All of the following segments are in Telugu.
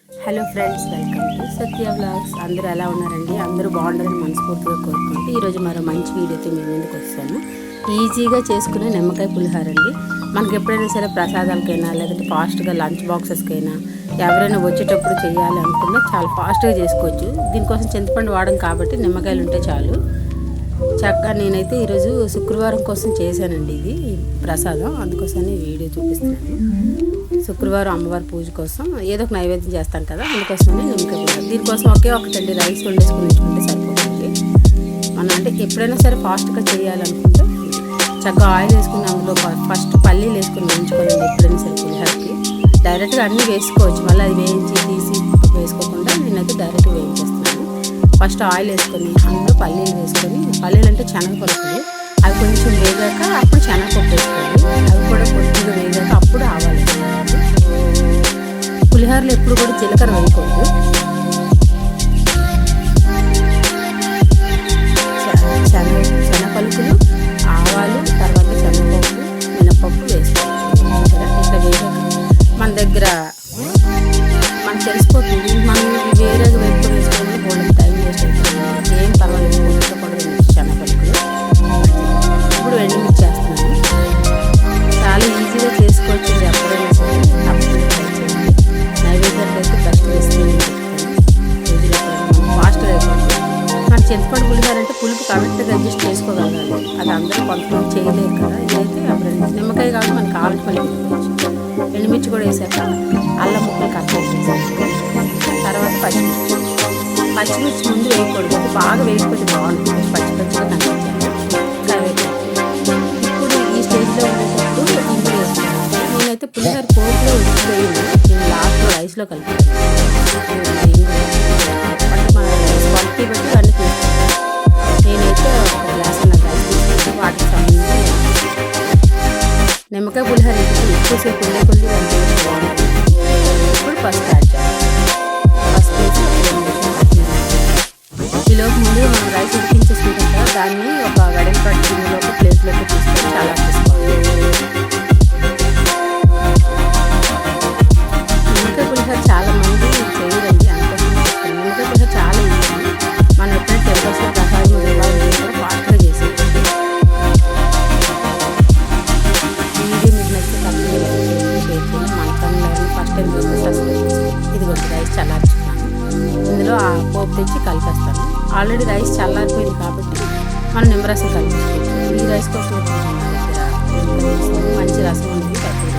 Hello friends, welcome to Satya vlogs. అందరూ ఎలా ఉన్నారండి? అందరూ బాగుండాలని మనస్ఫూర్తిగా కోరుకుంటూ ఈరోజు మరో మంచి వీడియోతో మీ ముందుకు వచ్చాను. ఈజీగా చేసుకునే నిమ్మకాయ పులిహోర అండి. మనకి ఎప్పుడైనా సరే ప్రసాదాలకైనా లేదంటే ఫాస్ట్గా లంచ్ బాక్సెస్కైనా ఎవరైనా వచ్చేటప్పుడు చేయాలి అనుకున్నా చాలా ఫాస్ట్గా చేసుకోవచ్చు. దీనికోసం చింతపండు వాడడం కాబట్టి నిమ్మకాయలు ఉంటే చాలు. చక్కగా నేనైతే ఈరోజు శుక్రవారం కోసం చేశానండి ఇది ప్రసాదం, అందుకోసమని వీడియో చూపిస్తున్నాను. శుక్రవారం అమ్మవారి పూజ కోసం ఏదో ఒక నైవేద్యం చేస్తాం కదా, అందుకోసమని నిమ్మకాయ పులిహోర. దీనికోసం ఒకటండి రైస్ వండేసుకుని ఉంచుకుంటే సరిపోతుంది. మనం అంటే ఎప్పుడైనా సరే ఫాస్ట్గా చేయాలనుకుంటే చక్కగా ఆయిల్ వేసుకుని అందులో ఫస్ట్ పల్లీలు వేసుకుని వేయించుకోవాలండి. ఎప్పుడైనా సరే పులిహోరకి డైరెక్ట్గా అన్నీ వేసుకోవచ్చు, మళ్ళీ అది వేయించి తీసి వేసుకోకుండా నేనైతే డైరెక్ట్గా వేయించేస్తున్నాను. ఫస్ట్ ఆయిల్ వేసుకొని అందులో పల్లీలు వేసుకొని, పల్లీలు అంటే శనగపప్పులు, అవి కొంచెం వేగాక అప్పుడు శనగపప్పు వేసుకోవాలి. అవి కూడా కొద్దిగా వేగాక అప్పుడు ఆవాలు. పులిహోరలో ఎప్పుడు కూడా జీలకర్ర వేయకూడదు. శనగపలుకులు, ఆవాలు, తర్వాత శనగపప్పు, మినపప్పు వేసుకోవచ్చు. ఇట్లా వేగాక మన దగ్గర మనకు తెలిసిపోతుంది. మనం వేరేగా వేసుకొని వేసుకొని బోల్డ్ టైం వేస్ట్ అయిపోతుంది. ఏం పర్వాలేదు, ఉడకకూడదు శనగపలుకులు. ఇప్పుడు ఎండుమిర్చి చేస్తున్నాను. చాలా ఈజీగా చేసుకోవచ్చు. ఎప్పుడైనా సరే తప్పకుండా ట్రై చేయండి. నైవేద్యానికి అయితే బెస్ట్ వేసుకొని రోజులో మనం ఫాస్ట్గా అయిపోతుంది. మన చింతపండు పులిహోర అంటే పులుపు కరెక్ట్గా అడ్జస్ట్ చేసుకోగలగాలి. అది అందరూ కొంతమంది చేయలేరు కదా. ఇదైతే అప్పుడు నిమ్మకాయ కాబట్టి మనకు కావాల్సిన పని వేసుకోవచ్చు. ఎండుమిర్చి కూడా వేసాక అల్లం ముక్కలు కట్ చేసేసాను. తర్వాత పచ్చిమిర్చి ముందు వేయకూడదు, అది బాగా వేయకపోతే బాగుంటుంది. పచ్చిగా కనిపించాలి. ఇప్పుడు ఈ స్టేజ్లో ఉండేటప్పుడు ఇంగువ వేసుకున్నాను. నేనైతే పులిహోర పోపులో వేయను, నేను లాస్ట్లో రైస్లో కలిపాను. అంటే మన క్వాలిటీ బట్టి అన్నీ తీసుకుంటాను. నేనైతే ఒక గ్లాస్ అన్న రైస్ తీసుకుంటాను. వాటికి సంబంధించి నిమ్మకాయ పులిహోర ఎక్కువసేపు ఉండేకొద్ది వంట బాగుంటుంది. ఇప్పుడు పసుపు యాడ్ చేయాలి. పసుపు వేసి ఈలోపు ముందుగా మనం రైస్ ఉడికించేసుకుంటాం కదా, దాన్ని ఒక వెడల్పాటి గిన్నెలో ఒక ప్లేట్లోకి తీసుకొని చాలా చేసుకోవాలి. నిమ్మకాయ పులిహోర చాలా మంది చేయరండి, అందుకోసం నిమ్మకాయ పులిహోర చాలా ఈజీ. మనం ఎప్పుడైనా టెంపుల్స్లో ప్రసాదం ఇవ్వాలి కూడా ఫాస్ట్గా చేసేది. వీడియో మీకు నచ్చితే తప్పకుండా షేర్ చేయండి. మన ఛానల్ ఫస్ట్ టైం చూస్తే సబ్స్క్రైబ్ చేసుకోండి. ఇది కొంచెం రైస్ చల్లార్చుకున్నాను, ఇందులో ఆ పోపు తెచ్చి కలిపేస్తాను. ఆల్రెడీ రైస్ చల్లారిపోయింది కాబట్టి మనం నిమ్మరసం కలిపేసుకోవచ్చు. ఈ రైస్ కోసం కొంచెం నా దగ్గర మంచి రసం అనేది తక్కువ.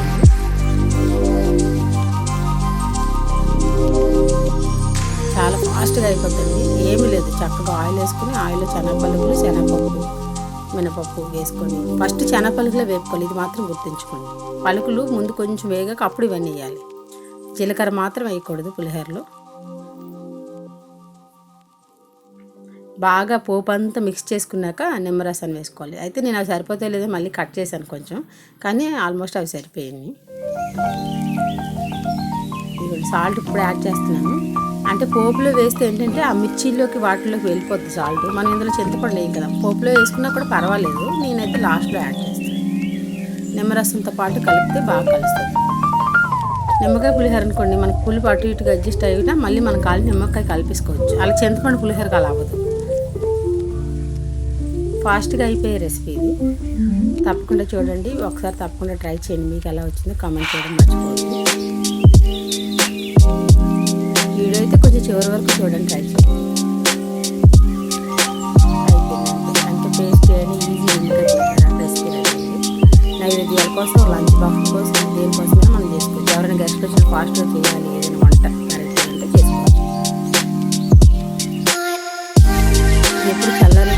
చాలా ఫాస్ట్గా అయిపోతుంది, ఏమీ లేదు. చక్కగా ఆయిల్ వేసుకుని ఆయిల్లో శనగపలుకులు, శనగపప్పు, మినపప్పు వేసుకొని ఫస్ట్ శనగపలుకులే వేపుకోవాలి. ఇది మాత్రం గుర్తుంచుకోండి. పలుకులు ముందు కొంచెం వేగాక అప్పుడు ఇవన్నీ వేయాలి. జీలకర్ర మాత్రం వేయకూడదు పులిహోరలో. బాగా పోపు అంతా మిక్స్ చేసుకున్నాక నిమ్మరసాన్ని వేసుకోవాలి. అయితే నేను అవి సరిపోతే లేదో మళ్ళీ కట్ చేశాను కొంచెం, కానీ ఆల్మోస్ట్ అవి సరిపోయింది. సాల్ట్ ఇప్పుడు యాడ్ చేస్తున్నాను. అంటే పోపులో వేస్తే ఏంటంటే ఆ మిర్చిలోకి వాటిలోకి వెళ్ళిపోద్ది సాల్ట్. మనం ఇందులో చింతపండు వేయం కదా, పోపులో వేసుకున్నా కూడా పర్వాలేదు. నేనైతే లాస్ట్లో యాడ్ చేస్తాను. నిమ్మరసంతో పాటు కలిపితే బాగా కలుస్తుంది. నిమ్మకాయ పులిహోర అనుకోండి, మనకు పులుపు అటు ఇటుగా అడ్జస్ట్ అయినా మళ్ళీ మనం కాలి నిమ్మకాయ కలిపేసుకోవచ్చు. అలా చింతపండు పులిహోర అలా అవ్వదు. ఫాస్ట్గా అయిపోయే రెసిపీ ఇది. తప్పకుండా చూడండి, ఒకసారి తప్పకుండా ట్రై చేయండి. మీకు ఎలా వచ్చిందో కామెంట్ చేయడం మర్చిపోవద్దు. వీడియో అయితే కొంచెం చివరి వరకు చూడండి, ట్రై చేయండి. అయిపోయింది అంటే పేస్ట్ చేయడం ఈజీ. ఇంకా రెసిపీ నైవేద్యాల కోసం, లంచ్ బాక్స్ కోసం, దేనికోసమైనా మనం చేసుకోవచ్చు. ఎవరైనా గెస్ట్ వచ్చిన ఫాస్ట్గా చేయాలి ఏదైనా వంట కరెక్ట్ అంటే చేసుకోవచ్చు. ఎప్పుడు చల్లారి